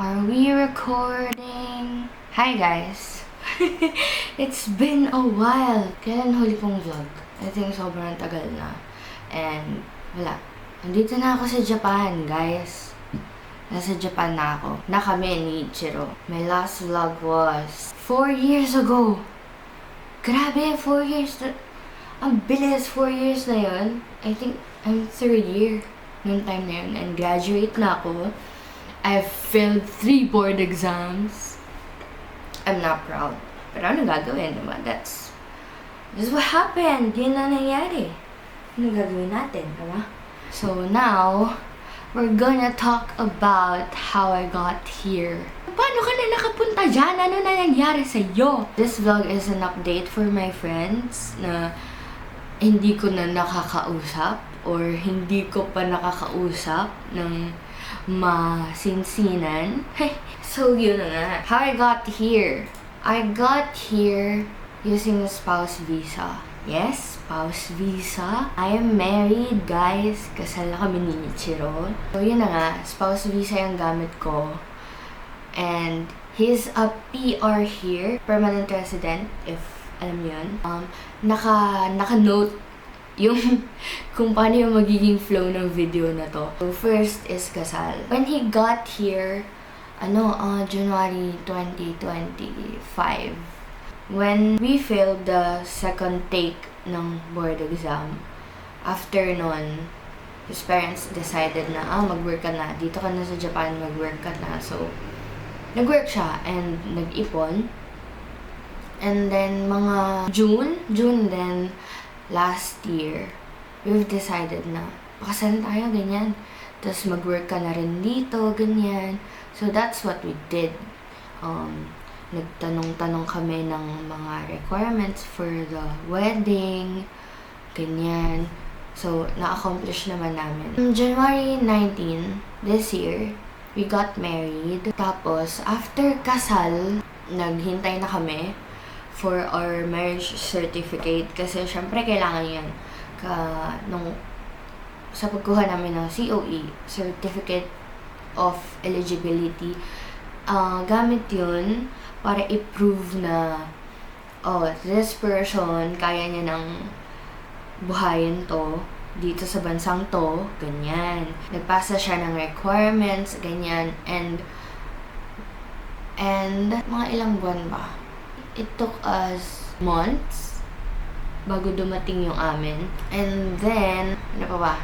Are we recording? Hi guys! It's been a while. Kailan huli kong vlog? I think sobrang tagal na. And wala. Nandito na ako sa Japan, guys. Nasa Japan na ako. Na kami ni Ichiro. My last vlog was 4 years ago. Grabe, 4 years na. Ang bilis, 4 years na yun. I think I'm third year noong time na yun. And graduate na ako. I've failed 3 board exams. I'm not proud. Pero ano gagawin, diba? That's what happened. Yun na nangyari. Ano gagawin natin, diba? So now, we're gonna talk about how I got here. Paano ka na nakapunta dyan? Ano na nangyari sa'yo? This vlog is an update for my friends na hindi ko na nakakausap or hindi ko pa nakakausap ng masinsinan. So, yun na nga. How I got here. I got here using a spouse visa. Yes, spouse visa. I am married, guys. Kasal na kami ni Ichiro. So, yun na nga. Spouse visa yung gamit ko. And he's a PR here. Permanent resident, if alam yun. Naka-note yung kung paano yung magiging flow ng video na to. So, first is kasal. When he got here, January 2025, when we failed the second take ng board exam, after nun, his parents decided na, mag-work ka na. Dito ka na sa Japan, mag-work ka na. So, nag-work siya and nag-ipon. And then, mga June then, last year, we've decided na pakasal tayo, ganyan. Tapos mag-work ka na rin dito, ganyan. So that's what we did. Nagtanong-tanong kami ng mga requirements for the wedding, ganyan. So, na-accomplish naman namin. January 19, this year, we got married. Tapos, after kasal, naghintay na kami for our marriage certificate kasi syempre kailangan yan sa pagkuha namin ng COE, Certificate of Eligibility. Gamit yun para i-prove na this person kaya niya ng buhayin to dito sa bansang to, ganyan. Nagpasa siya ng requirements, ganyan, and mga ilang buwan ba? It took us months bago dumating yung amin. And then, ano pa ba?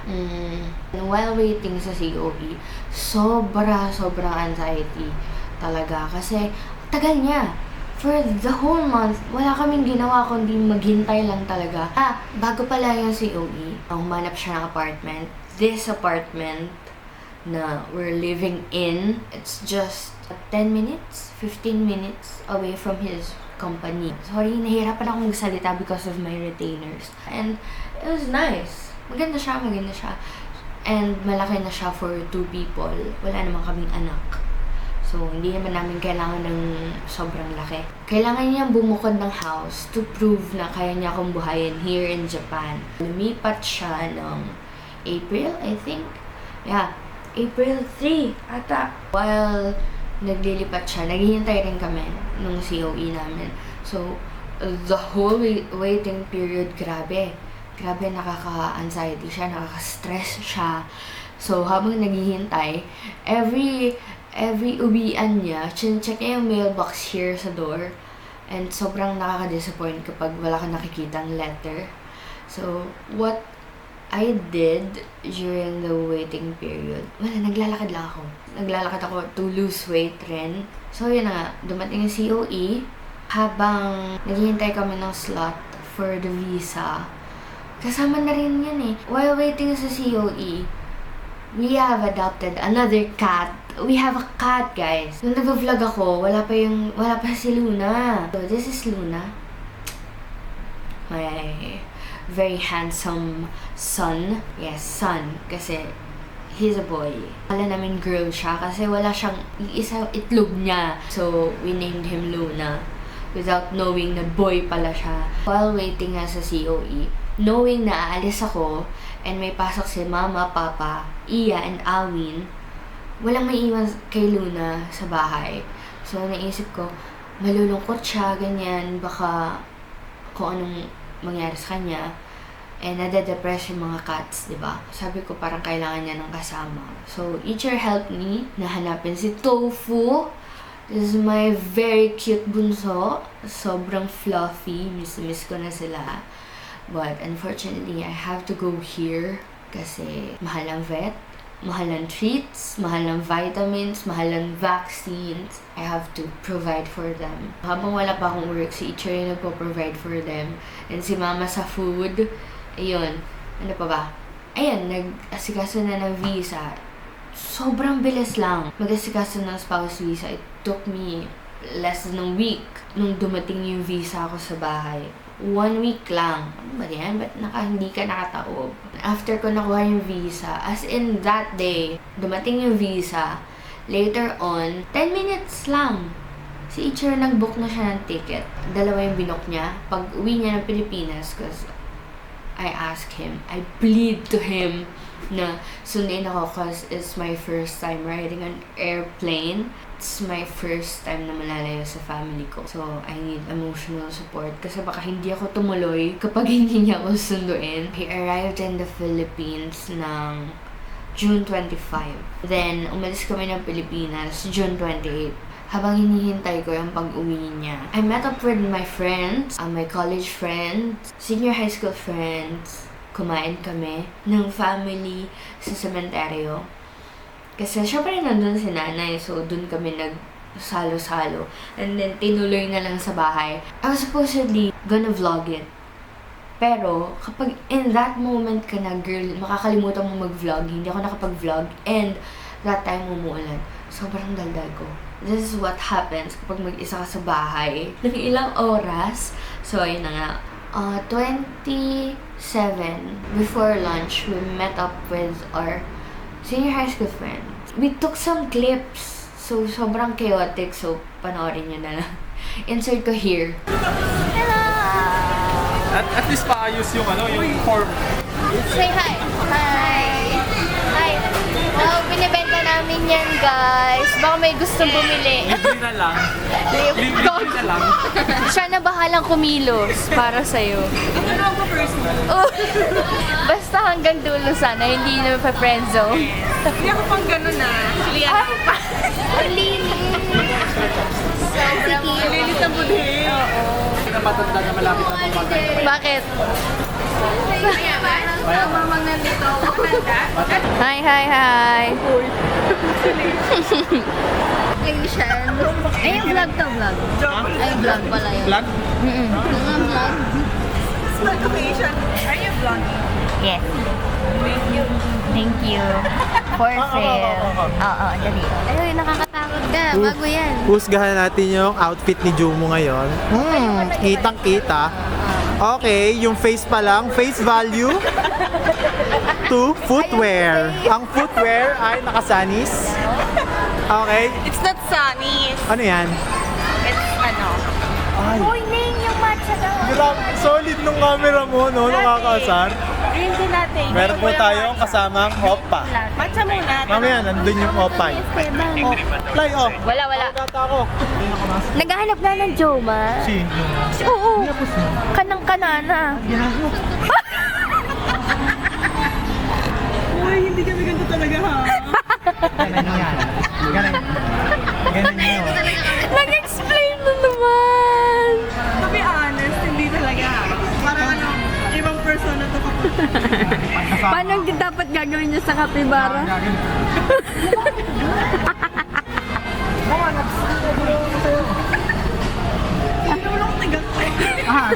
While waiting sa COE, sobrang anxiety talaga. Kasi, tagal niya. For the whole month, wala kaming ginawa kundi maghintay lang talaga. Bago pala yung COE, humanap siya ng apartment. This apartment na we're living in, it's just 10 minutes, 15 minutes away from his company. Sorry, nahihirapan ako magsalita because of my retainers. And it was nice. Maganda siya. And malaki na siya for 2 people. Wala naman kaming anak. So, hindi naman namin kailangan ng sobrang laki. Kailangan niyang bumukod ng house to prove na kaya niya akong buhayin here in Japan. Lumipat siya ng April, I think. Yeah, April 3 ata. While naglilipat siya, naghihintay rin kami nung COE namin. So, the whole waiting period, grabe. Grabe, nakaka-anxiety siya, nakaka-stress siya. So, habang naghihintay, every uwian niya, check niya yung mailbox here sa door. And sobrang nakaka-disappoint kapag wala kang nakikitang letter. So, what I did during the waiting period, naglalakad lang ako. Naglalakad ako to lose weight rin. So, yun na nga, dumating yung COE. Habang naghihintay kami ng slot for the visa, kasama na rin yun eh. While waiting sa COE, we have adopted another cat. We have a cat, guys. Nung nag-vlog ako, wala pa si Luna. So, this is Luna. My very handsome son. Yes, son. Kasi he's a boy. Wala namin girl siya kasi wala siyang isang itlog niya. So, we named him Luna without knowing na boy pala siya. While waiting nga sa COE, knowing na aalis ako and may pasok si Mama, Papa, Iya, and Alwin, walang maiiwan kay Luna sa bahay. So, naisip ko, malulungkot siya, ganyan, baka kung anong mangyari sa kanya. And nade-depress yung mga cats, di ba? Sabi ko, parang kailangan niya ng kasama. So, Icher helped me na hanapin si Tofu. This is my very cute bunso. Sobrang fluffy. Miss ko na sila. But unfortunately, I have to go here kasi mahal ang vet, mahal ang treats, mahal ang vitamins, mahal ang vaccines. I have to provide for them. Habang wala pa akong work, si Icher yung nagpo-provide for them. And si Mama sa food, ayun, ano pa ba? Ayan, nag-asikaso na ng visa. Sobrang bilis lang mag-asikaso ng spouse visa. It took me less than a week nung dumating yung visa ko sa bahay. 1 week lang. Ano ba yan? Ba't hindi ka nakataob? After ko nakuha yung visa, as in that day, dumating yung visa, later on, 10 minutes lang. Si Icher nag-book na siya ng ticket. 2 yung binook niya. Pag uwi niya ng Pilipinas, cause I asked him, I plead to him na sundin ako cause it's my first time riding an airplane. It's my first time na malalayo sa family ko. So, I need emotional support kasi baka hindi ako tumuloy kapag hindi niya ako sunduin. He arrived in the Philippines ng June 25. Then, umalis kami ng Pilipinas June 28. Habang hinihintay ko yung pag-uwi niya, I met up with my friends, my college friends, senior high school friends. Kumain kami ng family sa sementeryo. Kasi syempre nandun si nanay, so dun kami nagsalo-salo. And then tinuloy na lang sa bahay. I was supposedly gonna vlog it. Pero kapag in that moment ka na, girl, makakalimutan mo mag-vlog. Hindi ako nakapag-vlog. And that time umuulan. Sobrang daldal ko. This is what happens kapag mag-isa ka sa bahay. Ng ilang oras. So, ayun na nga. 27, before lunch, we met up with our senior high school friends. We took some clips. So, sobrang chaotic. So, panoorin nyo na lang. Insert ko here. Hello! At least paayos yung yung form. Say hi! Hi! Hi! Wow, binibenta namin yan, guys. Baka may gustong bumili. Libre na lang. Libre na lang. Siya na bahalang kumilos para sa'yo. Ano ako first mo? Oh. Basta hanggang dulo sana, hindi na pa friendzone. Hindi ako pang gano'n na. Actually, ano ako pa. Ang linis! Sobrang Linis ang budhe. Oo. Napatanda na malapit na pamagay. Bakit? Tama mga nandito. Hi, hi, hi! Asian. Ay, vlog to, vlog. Ay, vlog pala yun. Vlog? Mga vlog. Asian. Are you vlogging? Yes. Thank you. Thank you. For sale. Oo, dali. Ay, nakakatakot ka. Bago yan. Husgahan natin yung outfit ni Jumo ngayon. Kitang-kita. Okay, yung face pa lang, face value to footwear. Ang footwear ay nakasanis. Okay, It's not sunny. ano yan? It's ano. Ay, Uy, Ning, yung matcha daw. grabe, solid nung camera mo, no? Nakakaasar. Ayun din natin. Meron po tayong kasamang Hoppa. Matcha muna. Mamaya, nandun yung Hoppa. Fly off. Wala, wala. Tata ako. Naghahanap na ng Joma. Si, Oo. Kanang-kanana. Uy, hindi kami ganito talaga ha. ganun yan. Ganun yun. Nag-explain na naman. To be honest, hindi talaga ha. Parang ibang persona to kapag. Paano dapat gagawin niya sa kapibara?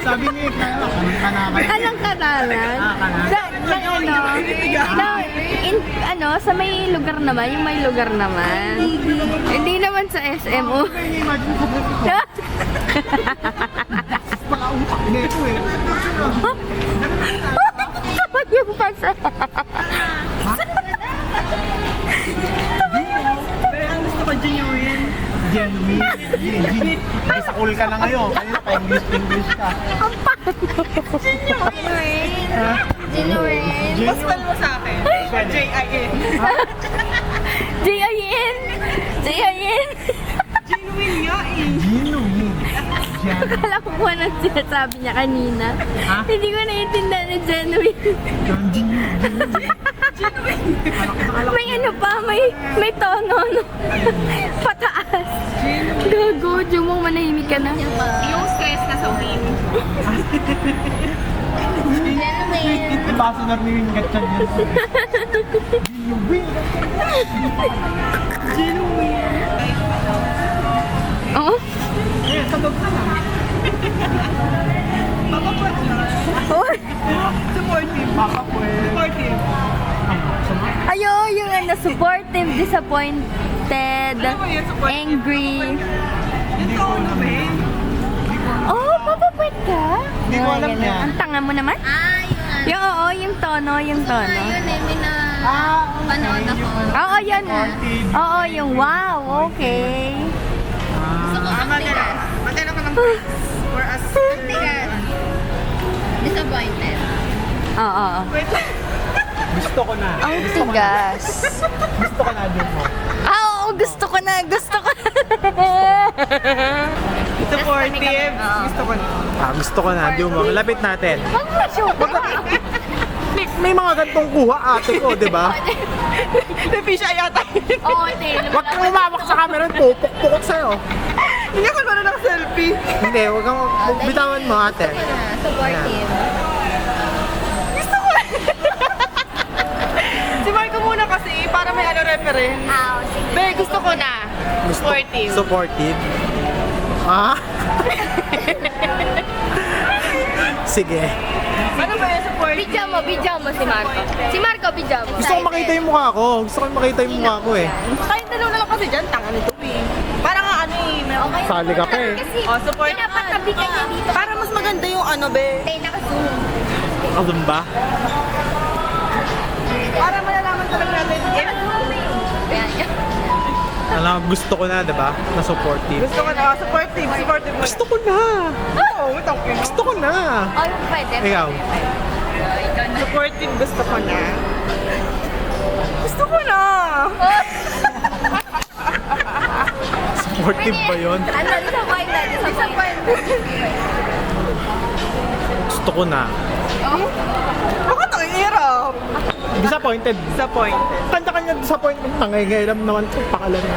Sabi ni Kaya, Anong kanalan? Sa may lugar naman, yung may lugar naman. Hindi naman sa SMO. Yung pasa. Pero ang gusto ko genuine. Genuine. Sa cool ka na ngayon. Kanina pa English ka. Genuine. Genuine. Paspal mo sa akin. J-I-N. J.I.N. J.I.N. Genuine nga eh. Akala ko po anong sinasabi niya kanina. Hindi ko naiintindihan na genuine. May ano pa, may tono, no? Pataas. Gago, Jumong, manahimik ka na. Yung stress na sa win. Genuine. Basta narinig ka dyan yun. Oo? Sabog ka lang. Papapwet lang. Oh. Supportive. Supportive. Ayo, yung ano, supportive, disappointed, Ano ba yun? Supportive? angry. Yung tono ba eh? Oh, papapwet ka? Hindi ko alam Ganun. yan. Ang tanga mo naman? Yung oo, yung tono, yung tono. Panood ako. Oo, yan. Oo, yung wow, okay. Magkano ka ng praise for us? Disappointed. Oo. Wait. Gusto ko na. Ang tigas. Gusto ko na din mo. Oo, gusto ko na, gusto ko na. Supportive. Gusto ko na. Gusto ko na, Jumong. Lapit natin. Huwag mo sugar. May mga gantong kuha ate ko, di ba? Napisya yata. Oo, Taylor. Huwag kang umawak sa camera, pupok-pukot sa'yo. Hindi ako gano'n ng selfie. Hindi, huwag kang bitawan mo ate. Supportive. Gusto ko. Si Marco muna kasi para may ano reference. Sige. Be, gusto ko na. Supportive. Supportive. Ah? Sige. Ano ba yung supportive? Bidyan mo si Marco. Si Marco, bidyan mo. Gusto ko makita yung mukha ko. Gusto ko makita yung mukha ko eh. Kayong dalawa na lang kasi dyan, tanga nito eh. Para nga ano eh. may- Sali ka pa eh. Kasi Oh, support. pinapatabi ka niya dito. Para mas maganda yung ano be. Tayo naka-zoom. Azum ba? Para malalaman talaga natin. Alam, gusto ko na, di ba? Na supportive. Gusto ko na. Supportive. Supportive mo na. Gusto ko na. Oo, without you. Gusto ko na. Oh, pwede. Ikaw. Supportive gusto ko na. Gusto ko na. Supportive ba yun? Ano, disappointed. Gusto ko na. Bakit ang hirap? Disappointed. Disappointed. Kanya-kanya disappointment. Nangyayalam naman ito. Pakalan na.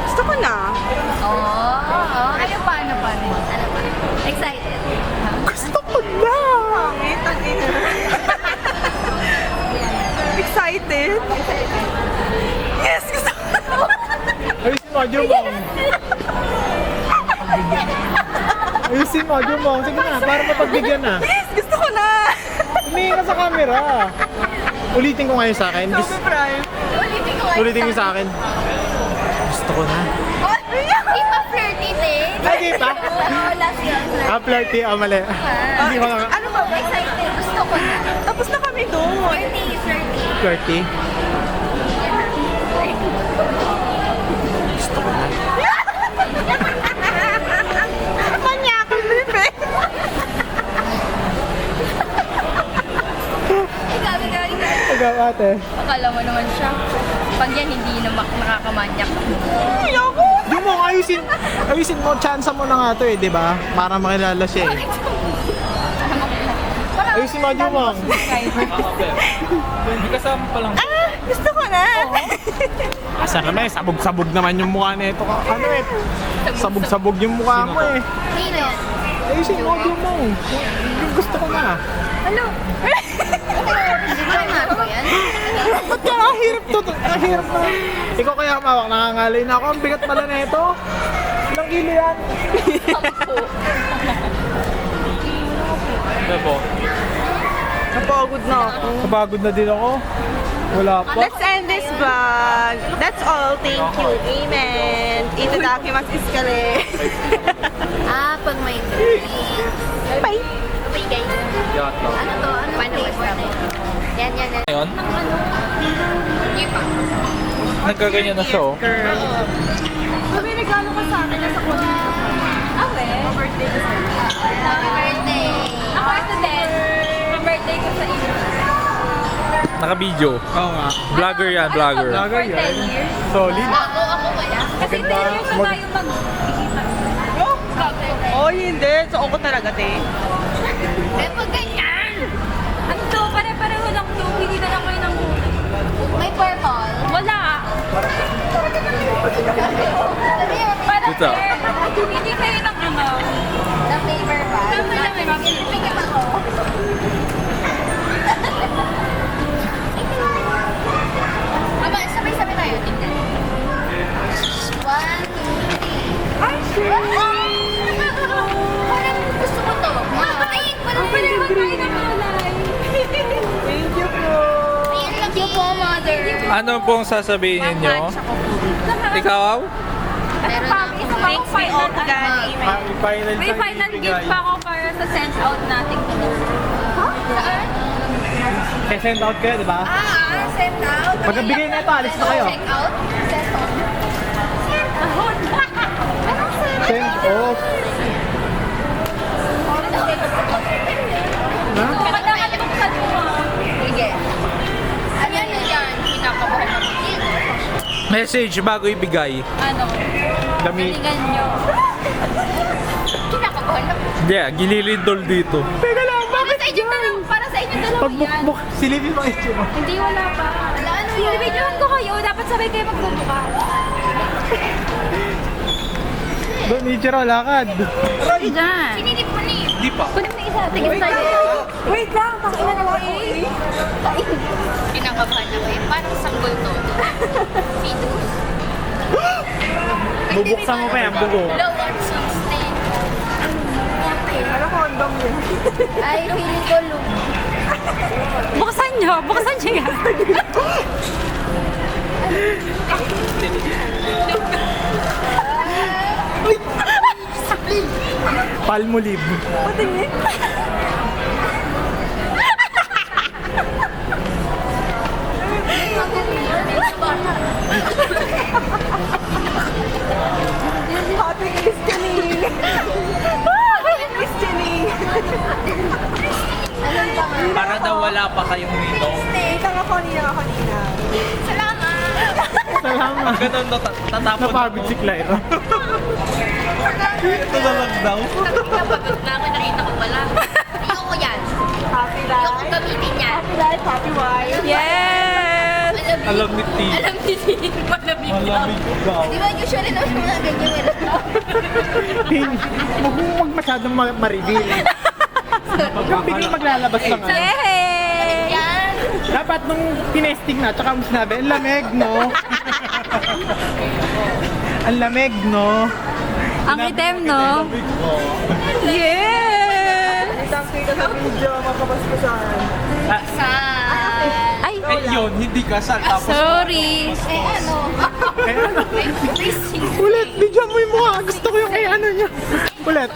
Gusto ko na. Ano pa? Ano pa? Excited. Gusto ko na. Pangit, ang ina. Excited? Yes, gusto ko na. Ayusin mo, Jumong. Ayusin mo, Jumong. Sige na, para mapagbigyan na. Yes, gusto ko na. Tumingin ka sa camera. Ulitin ko ngayon sa akin. Sobe Prime. Ulitin ko sa akin. Gusto ko na. Di pa flirty, Tay? Lagi pa? Oo, last yun. Flirty. Mali. Hindi ko na. Ano ba? Excited. Gusto ko na. Tapos na kami doon. Flirty. 30. Gusto ko na. Manyakal, bebe. Ikaw. Ikaw ate. Akala mo naman siya. Pag yan, hindi na makakamanyak. Ayoko. Di mo, ayusin mo. Chance mo na nga to eh, di ba? Para makilala siya eh. Ayusin mo, Jumong. Hindi kasama pa lang. Gusto ko na. Asa naman eh, sabog-sabog naman yung mukha nito. Ano eh, sabog-sabog yung mukha mo eh. Nino. Ayusin mo, Jumong. Yung gusto ko na. Ano? Hindi ko Marco yan. Ba't ka nakahirap to? Nakahirap na. Ikaw kaya kumawak, nakangalay na ako. Ang bigat pala na ito. Ilang kilo yan? Bebo. Napagod na ako. Kapagod na din ako. Wala pa. Let's end this vlog. That's all. Thank you. Amen. Itadakimasu iskale. Pag may drink. Bye. Okay, guys. Yato. Ano to? Ano flavor? Yan. Ngayon, Hindi pa. nagkaganyan na siya oh. Sabi, regalo ka sa akin. Nasa kotse. Okay. Birthday ko sa'yo. Happy birthday. Ako ito din. Happy birthday ko sa inyo. Naka-video. Oo nga. Vlogger yan, vlogger. Vlogger yan. Solid. Ako kaya? Kasi 10 years na tayo magkikita. Oh, hindi. So, ako talaga, te. Eh, pag ganyan! Ano to? Pare-pareho lang to. Hindi na lang kayo ng May purple. wala. Parang Dito. hindi kayo ng ano. Na flavor ba? Tama lang eh. Pipigil ako. Ama, sabay-sabay tayo. Tingnan. 1, 2, 3. Ay, sure! Parang gusto ko to. Ay, parang Pareho tayo ng malay. Thank you po. Thank you po, mother. Ano pong sasabihin ninyo? Ikaw? Meron na ako. Isa pa akong final Organic. Final May final gift pa ako para sa send out natin today. Saan? Send out kayo, di ba? Send out. Pagkabigay na ito, alis na kayo. Check out. Send out. Anong send Send off. Kailangan buksan mo. Sige. Ano yan? Kinakabahan ako. Message bago ibigay. Ano? Dami. Galingan nyo. Kinakabahan ako. Hindi, gililindol dito. Teka lang, bakit? Para sa inyo dalawa. Para sa inyo dalawa yan. Pagbukbuk, silipin mo ito mo. Hindi, wala pa. Wala, ano yan? Binibidyohan ko kayo. Dapat sabay kayo magbubuka. Doon, Ichiro, lakad. Diyan. Sinilip mo ni. Hindi pa. Kunin mo na isa. Tigil tayo. Wait lang. Pakina na ako eh. Kinakabahan ako eh. Parang sanggol to. Fetus. Bubuksan mo pa yan, bugo. Low on 16. Ano condom yun? Ay, feeling ko loop. Buksan nyo. Buksan nyo yan. Palmolive. Happy listening. Happy listening. Anong pangalan? Para daw wala pa kayong dito. Kita nga kanina. Salamat! Salamat. Ganun na tatapon Napagod si Claire. Ito na lang daw. Napagod na ako, nakita ko pala. Ayoko yan. Happy Ayoko life. gamitin yan. Happy life, happy wife. Yes! Alam ni T. Alam ni Tin, malamig daw. Malamig daw. Di ba usually na mga ganyan meron daw? Huwag masyadong ma-reveal. Yung biglang maglalabas lang. Yay! Yan. Dapat nung tinesting na, tsaka mo sinabi, ang lamig, no? Ang lamig, no? Ang item, no? Yeah! Isang kita sa video, makapaspasan. Sa... Ay! Eh yun, hindi kasal. Tapos Sorry! Eh ano? Eh ano? May sing. Ulit, bigyan mo yung mukha. Gusto ko yung ano niya. Ulit.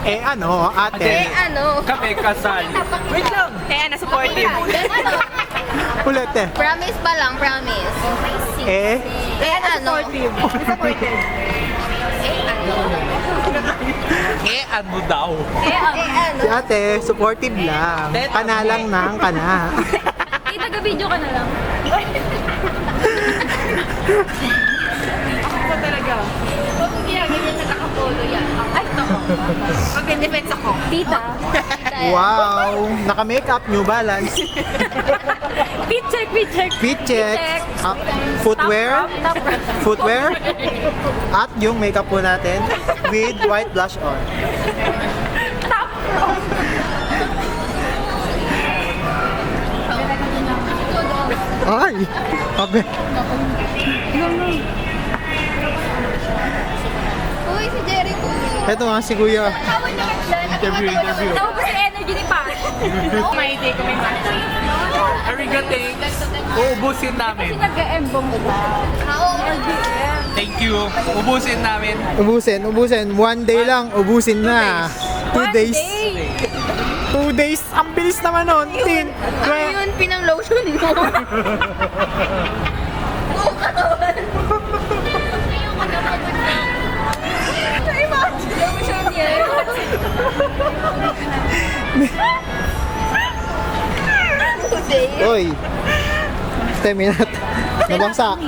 Eh ano, Eh ate. ano? kami kasal. Wait lang. Kaya na supportive. Ano? Ulit eh. Promise pa lang, promise. May sing. Eh, Eh ano? Supportive. Supportive. Eh ano? Eh ano daw? Eh ano? si ate, supportive lang. Kanalang ng kana. Eh, taga-video ka na lang. Ako talaga. Huwag mong ginaganyan na nakapolo yan. Ay, ito. Mag-defense ako. Tita. Wow! Naka-makeup, New Balance. Fit check, fit check. Fit check. Footwear. Top wrap. Footwear. At yung makeup po natin with white blush on. Top wrap. Ay! Abe. Uy, si Jericho. Eto nga si Kuya. Tawag niya dyan. Interview. Tapos yung energy ni Pat. May day ko may match. Arigato. Uubusin namin. Kasi nag-embong ka. Oo. Thank you. Ubusin namin. Ubusin. One day lang, ubusin na. 2 days. 2 days. Ang bilis naman nun. Ano yun? Pinang-lotion mo. Buong katawan. Ayoko na pagod na. Lotion yan. Today. Oy, Minat. Nabasa.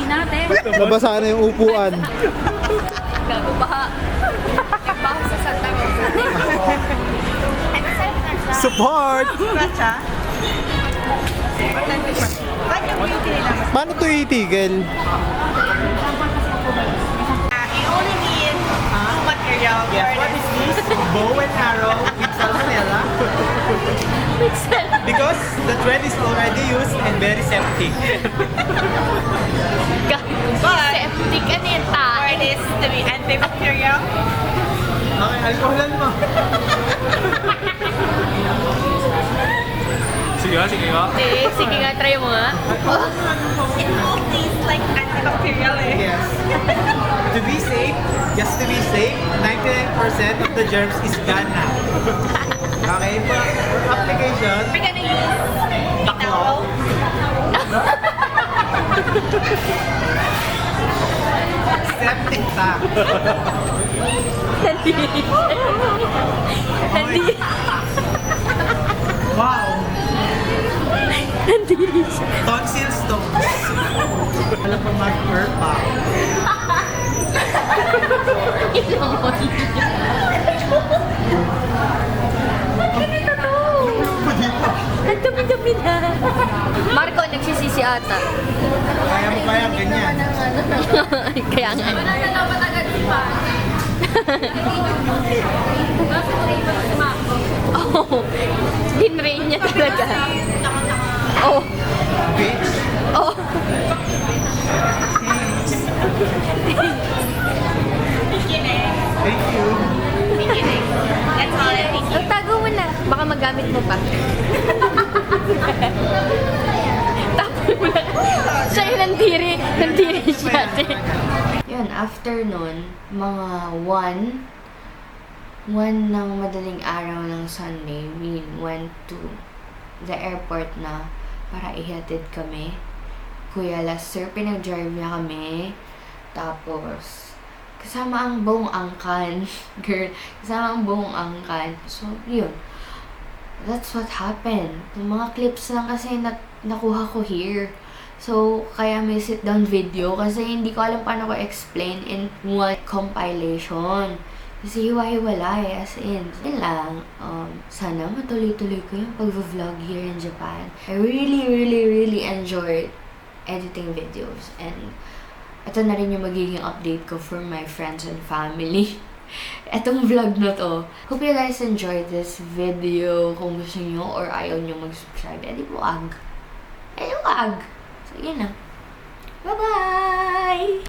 Nabasa na yung upuan. Gago baha. Baho sa Santa Rosa. Excited na siya. Support! Scratch ah. Ba't yung beauty nila? Paano to itigil? You only need two material. Yes, what is this? Bow and arrow with salmonella. Because the thread is already used and very septic. But Septic ka neta. for this to be antibacterial, Okay, alkoholan mo. Sige nga, sige nga. Sige nga, try mo nga. it will taste like antibacterial eh. Yes. To be safe, just to be safe, 99% of the germs is gone now. Okay, for application, We're gonna use taklo. Septic tank. Wow. Tonsil stones. Alam mo mag-purpa. Ang dami-dami na. Marco, nagsisisi ata. Kaya mo kaya ganyan. Kaya nga. Oh, dinrain niya talaga. Oh, Bitch. oh. Thank you. That's all I think. Tago mo na. Baka magamit mo pa. Tapos mo na. Siya yung nandiri siya. Yun, after nun, mga 1 ng madaling araw ng Sunday, we went to the airport na para ihatid kami. Kuya Lester, pinag-drive niya kami. Tapos, kasama ang buong angkan. Girl, kasama ang buong angkan. So, yun. That's what happened. Yung mga clips lang kasi nakuha ko here. So, kaya may sit-down video kasi hindi ko alam paano ko explain in one compilation. Kasi hiwa-hiwalay, as in. Yun lang. Sana matuloy-tuloy ko yung pag-vlog here in Japan. I really enjoyed editing videos. And ito na rin yung magiging update ko for my friends and family. Etong vlog na to. Hope you guys enjoyed this video. Kung gusto nyo or ayaw nyo mag-subscribe, edi wag. So, yun lang. Bye-bye!